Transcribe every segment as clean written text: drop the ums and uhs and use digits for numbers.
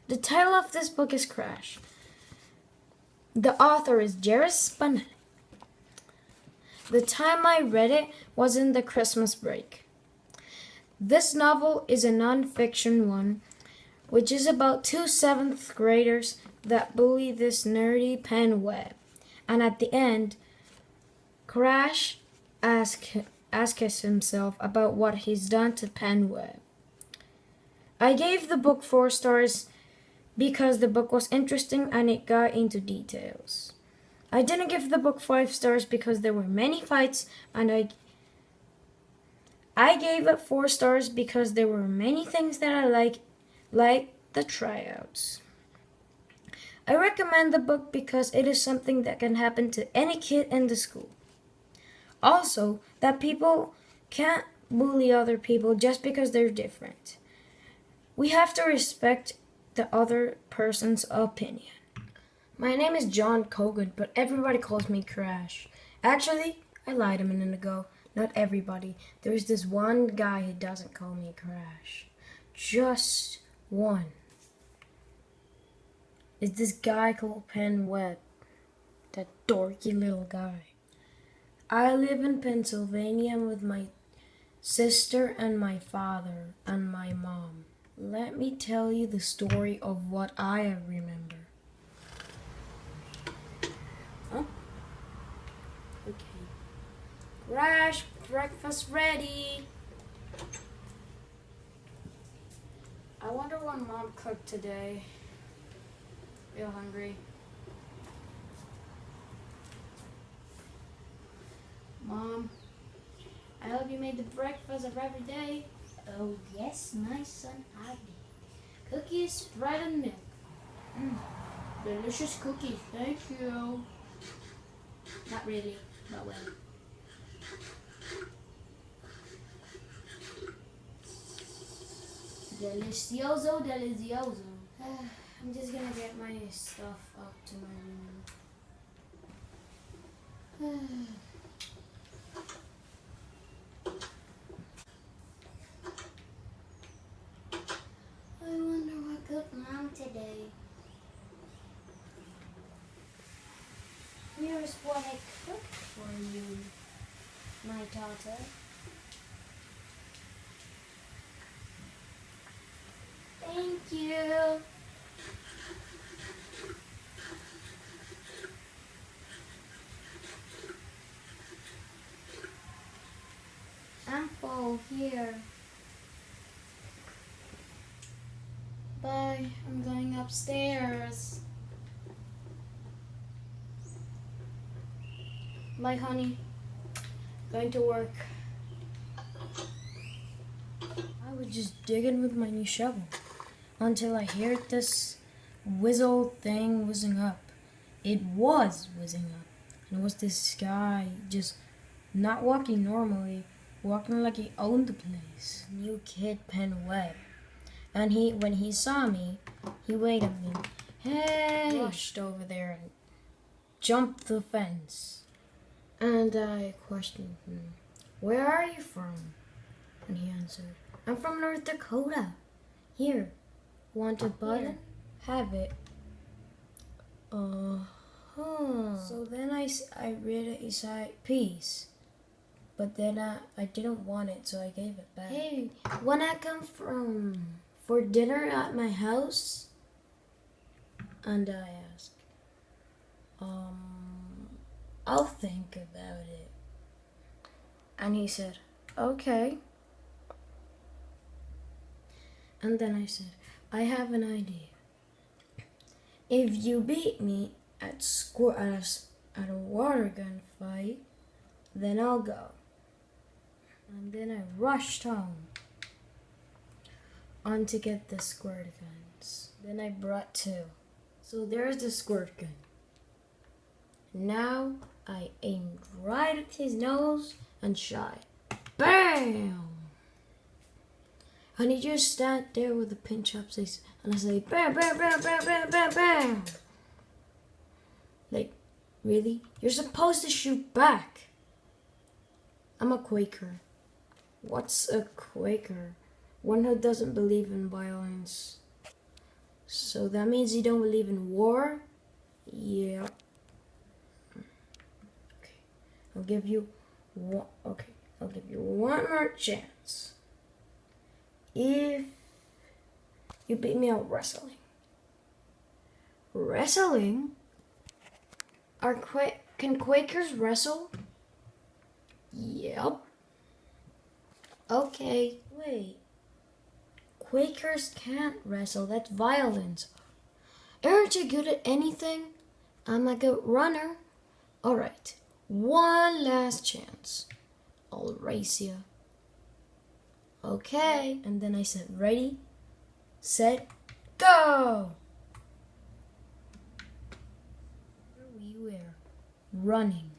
The title of this book is Crash. The author is Jairus Panet. The time I read it was in the Christmas break. This novel is a non-fiction one, which is about two seventh graders that bully this nerdy Pen Webb. And at the end, Crash asks himself about what he's done to Pen Webb. I gave the book 4 stars because the book was interesting and it got into details. I didn't give the book 5 stars because there were many fights, and I gave it 4 stars because there were many things that I like the tryouts. I recommend the book because it is something that can happen to any kid in the school. Also, that people can't bully other people just because they're different. We have to respect the other person's opinion. My name is John Kogan, but everybody calls me Crash. Actually, I lied a minute ago. Not everybody. There's this one guy who doesn't call me Crash. Just one. It's this guy called Pen Webb. That dorky little guy. I live in Pennsylvania with my sister and my father and my mom. Let me tell you the story of what I remember. Huh? Okay. Crash, breakfast ready. I wonder what Mom cooked today. Real hungry. Mom, I hope you made the breakfast of every day. Oh yes, my son, I did. Cookies, bread, and milk. Delicious cookies, thank you. Not really, but well. Delicioso, delicioso. I'm just gonna get my stuff up to my room. I wonder what cooked Mom today. Here's what I cooked for you, my daughter. Thank you. Ample here. Bye, I'm going upstairs. Bye, honey. Going to work. I was just digging with my new shovel until I heard this whizzle thing whizzing up. It was whizzing up. And it was this guy just not walking normally, walking like he owned the place. New kid, Pen Webb. And when he saw me, he waved at me. Hey! Rushed over there and jumped the fence. And I questioned him, where are you from? And he answered, I'm from North Dakota. Here, want a button? Have it. So then I read it inside peace. But then I didn't want it, so I gave it back. Hey, wanna come for dinner at my house? And I asked, I'll think about it. And he said, okay. And then I said, I have an idea. If you beat me at a water gun fight, then I'll go. And then I rushed home on to get the squirt guns. Then I brought 2. So there's the squirt gun. Now I aimed right at his nose and shot. Bam! And he just sat there with a pinch up face, and I say, bam, bam, bam, bam, bam, bam, bam. Like, really? You're supposed to shoot back. I'm a Quaker. What's a Quaker? One who doesn't believe in violence. So that means you don't believe in war? Yeah. Okay. I'll give you one. Okay. I'll give you one more chance. If you beat me out wrestling. Wrestling? Can Quakers wrestle? Yep. Okay, wait. Quakers can't wrestle. That's violence. Aren't you good at anything? I'm a good runner. All right. One last chance. I'll race you. Okay. And then I said, ready, set, go. We were running.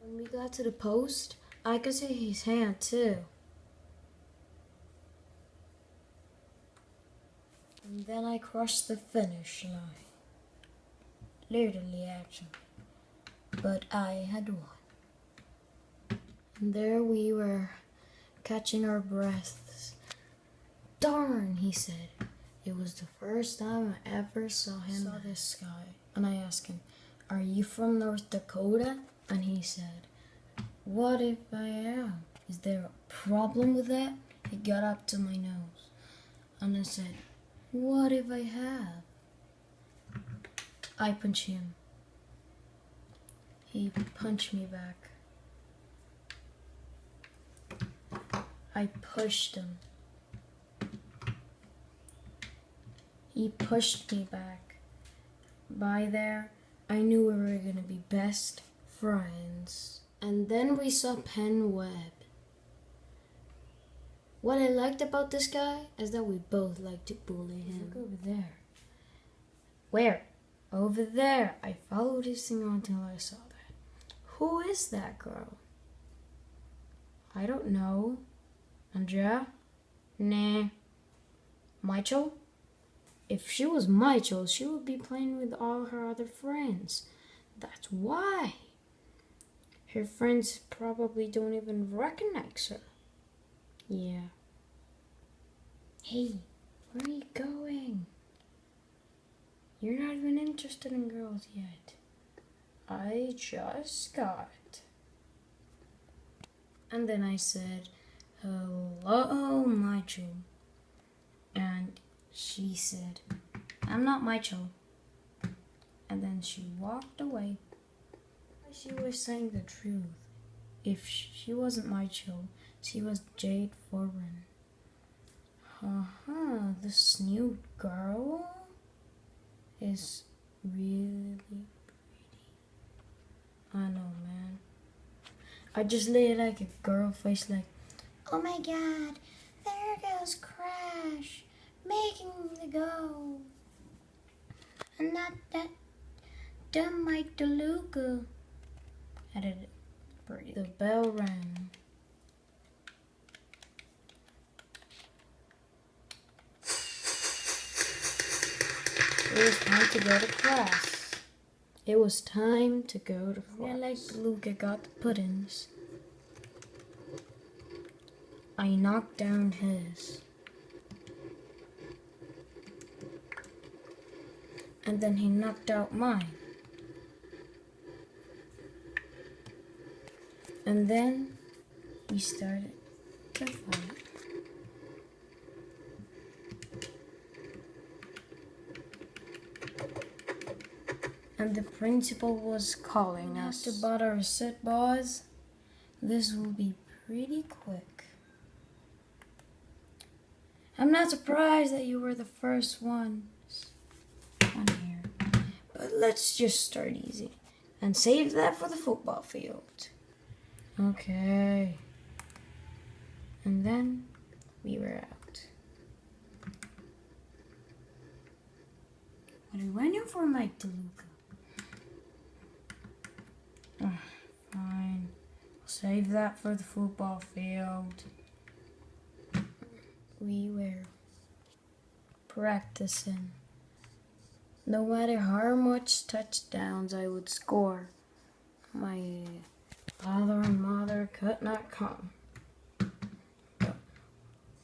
When we got to the post, I could see his hand too. And then I crossed the finish line. Literally, actually. But I had won. And there we were, catching our breaths. Darn, he said. It was the first time I ever saw this guy. And I asked him, are you from North Dakota? And he said, what if I am? Is there a problem with that? He got up to my nose. And I said, what if I have? I punched him. He punched me back. I pushed him. He pushed me back. By there, I knew we were gonna be best friends. And then we saw Penn Webb. What I liked about this guy is that we both liked to bully him. Look over there. Where? Over there. I followed his finger until I saw that. Who is that girl? I don't know. Andrea? Nah. Michael? If she was Michael, she would be playing with all her other friends. That's why. Her friends probably don't even recognize her. Yeah. Hey, where are you going? You're not even interested in girls yet. I just got. And then I said, hello, Michael. And she said, I'm not Michael. And then she walked away. She was saying the truth. If she wasn't Michael, she was Jade Foreman. This new girl is really pretty. I know, man. I just laid like a girl face like, oh my god, there goes Crash, making the goal. And not that dumb Mike DeLuca. Added it pretty. The bell rang. It was time to go to class. It was time to go to class. I like DeLuca got the puddings. I knocked down his. And then he knocked out mine. And then we started to fight. And the principal was calling us. Not to bother sit, boys. This will be pretty quick. I'm not surprised that you were the first ones on here. But let's just start easy and save that for the football field. Okay. And then we were out. What are you waiting for, Mike DeLuca? Fine. I'll save that for the football field. We were practicing. No matter how much touchdowns I would score, my father and mother could not come.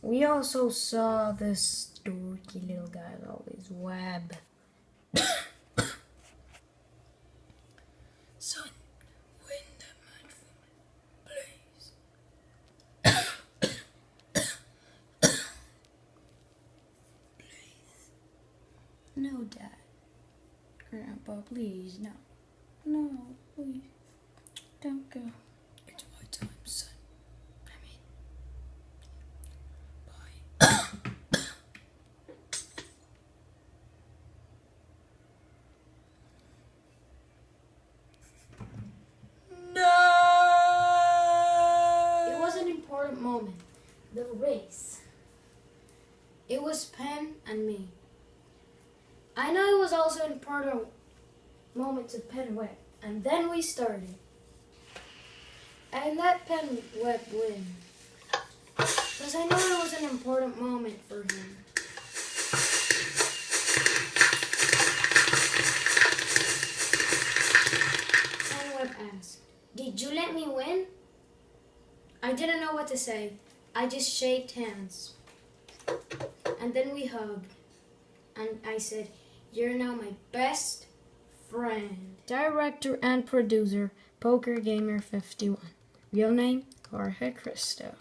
We also saw this dorky little guy with all his web. Son, when the mud blaze. No, Dad. Grandpa, please, no. No, please. Don't go. It's my time, son. I mean, bye. No! It was an important moment. The race. It was Penn and me. I know it was also an important moment to Penn Webb. And then we started. I let Penn Webb win. Because I know it was an important moment for him. Penn Webb asked, "Did you let me win?" I didn't know what to say. I just shook hands. And then we hugged. And I said, "You're now my best friend." Director and producer, Poker Gamer 51. Real name, Jorge Cristo.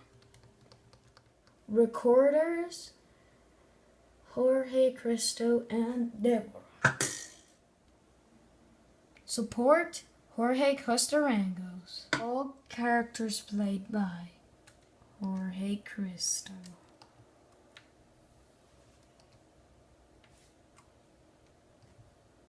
Recorders, Jorge Cristo and Deborah. Support, Jorge Costarangos. All characters played by Jorge Cristo.